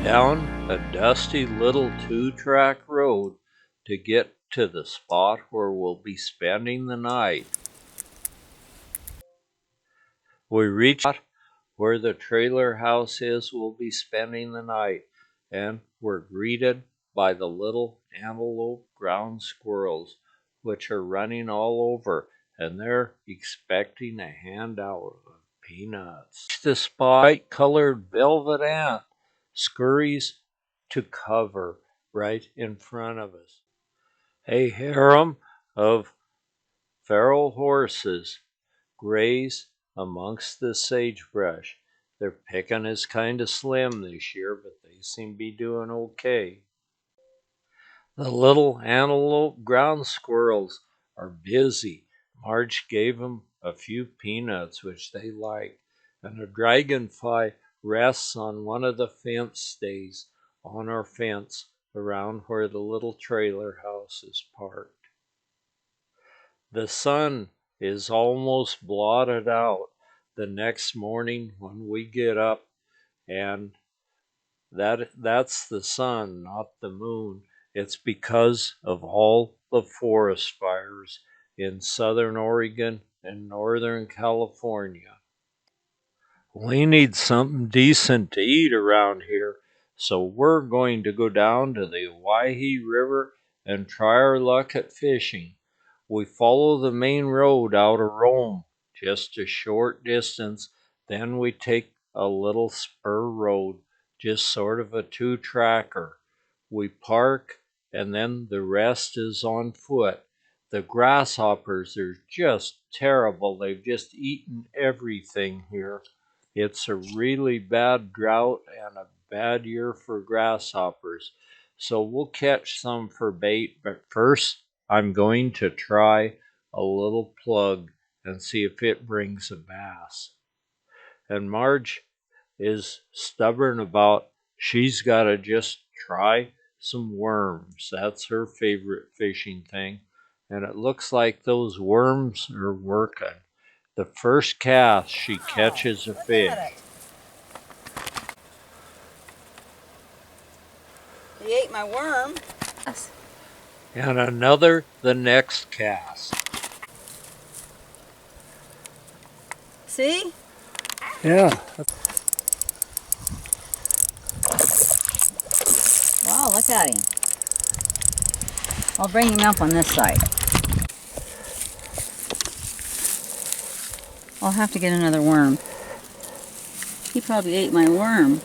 down a dusty little two-track road to get to the spot where we'll be spending the night. We reach where the trailer house is we'll be spending the night, and we're greeted by the little antelope ground squirrels, which are running all over, and they're expecting a handout of peanuts. The spot-colored velvet ant scurries to cover right in front of us. A harem of feral horses graze amongst the sagebrush. Their picking is kind of slim this year, but they seem to be doing okay. The little antelope ground squirrels are busy. Marge gave them a few peanuts, which they like, and a dragonfly rests on one of the fence stays on our fence around where the little trailer house is parked. The sun is almost blotted out the next morning when we get up, and that's the sun, not the moon. It's because of all the forest fires in southern Oregon and northern California. We need something decent to eat around here, so we're going to go down to the Owyhee River and try our luck at fishing. We follow the main road out of Rome just a short distance, then we take a little spur road, just sort of a two-tracker. We park, and then the rest is on foot. The grasshoppers are just terrible. They've just eaten everything here. It's a really bad drought and a bad year for grasshoppers. So we'll catch some for bait, but first I'm going to try a little plug and see if it brings a bass. And Marge is stubborn about she's got to just try some worms. That's her favorite fishing thing. And it looks like those worms are working. The first cast, she catches a fish. He ate my worm. And another the next cast. See? Yeah. Wow, look at him. I'll bring him up on this side. I'll have to get another worm. He probably ate my worm.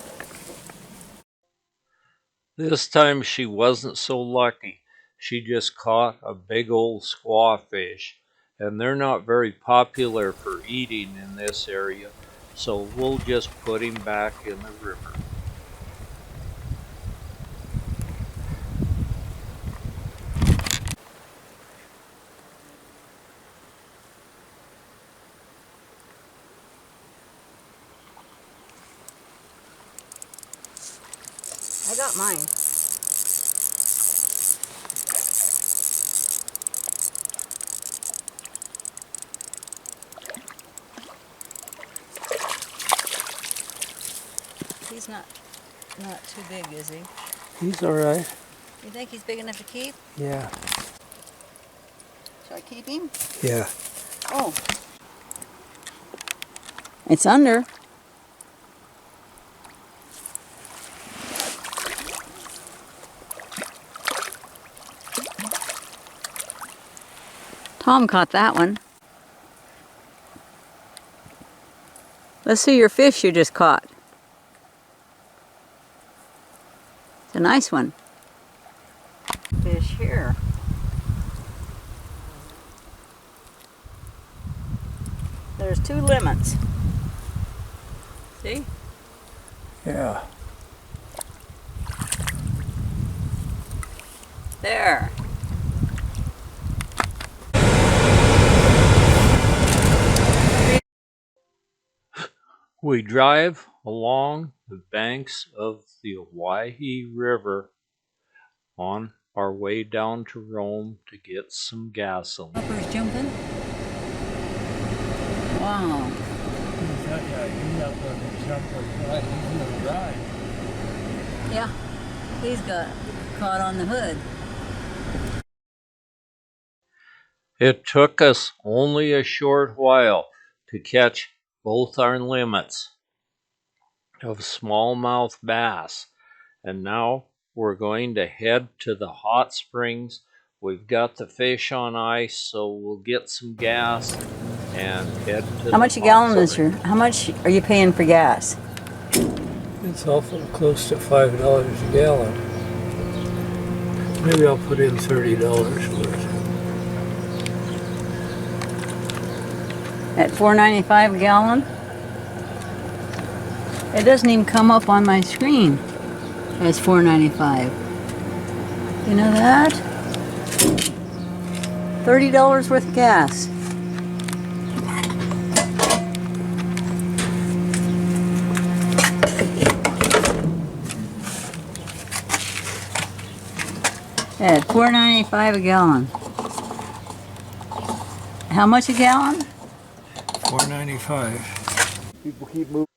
This time she wasn't so lucky. She just caught a big old squawfish, and they're not very popular for eating in this area, so we'll just put him back in the river. I got mine. He's not too big, is he? He's all right. You think he's big enough to keep? Yeah. Should I keep him? Yeah. Oh. It's under. Tom caught that one. Let's see your fish you just caught. It's a nice one. Fish here. There's 2 limits. See? Yeah. There. We drive along the banks of the Owyhee River on our way down to Rome to get some gasoline. Upper's jumping. Wow. Yeah, he's got caught on the hood. It took us only a short while to catch both our limits of smallmouth bass, and now we're going to head to the hot springs. We've got the fish on ice, so we'll get some gas and head to How the much a hot gallon is springs. how much are you paying for gas? It's awful close to $5 a gallon. Maybe I'll put in $30 worth. At $4.95 a gallon? It doesn't even come up on my screen as $4.95. You know that? $30 worth of gas. At $4.95 a gallon. How much a gallon? $4.95. People keep moving.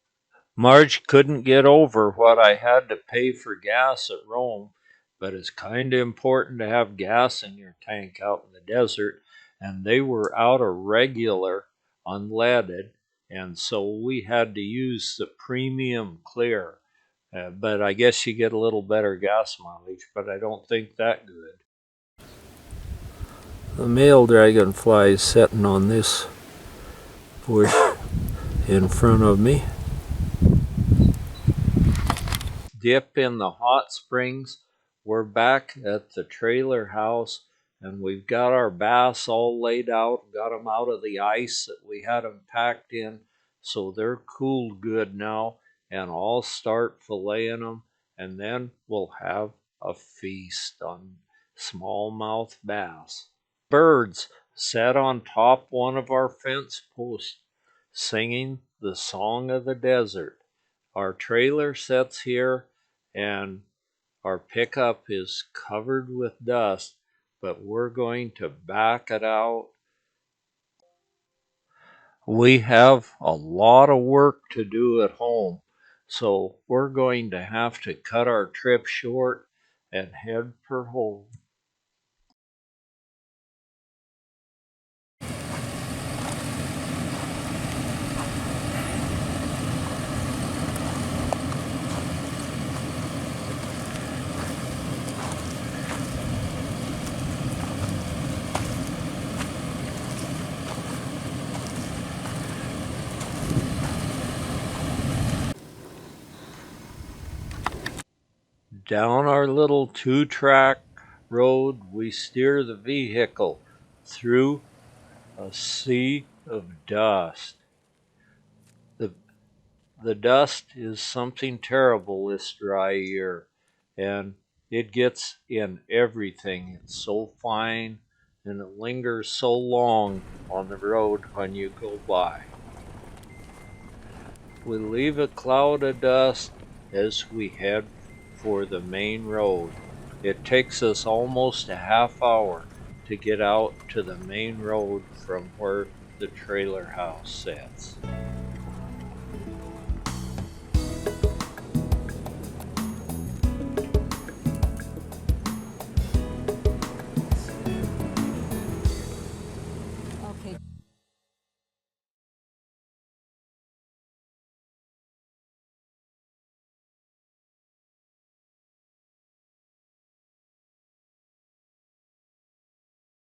Marge couldn't get over what I had to pay for gas at Rome, but it's kind of important to have gas in your tank out in the desert, and they were out of regular unleaded, and so we had to use the premium clear. But I guess you get a little better gas mileage, but I don't think that good. The male dragonfly is sitting on this bush in front of me. Dip in the hot springs. We're back at the trailer house, and we've got our bass all laid out, got them out of the ice that we had them packed in, so they're cooled good now, and I'll start filleting them, and then we'll have a feast on smallmouth bass. Birds sat on top one of our fence posts, singing the song of the desert. Our trailer sits here, and our pickup is covered with dust, but we're going to back it out. We have a lot of work to do at home, so we're going to have to cut our trip short and head for home. Down our little 2-track road, we steer the vehicle through a sea of dust. The dust is something terrible this dry year, and it gets in everything. It's so fine, and it lingers so long on the road when you go by. We leave a cloud of dust as we head for the main road. It takes us almost a half hour to get out to the main road from where the trailer house sits.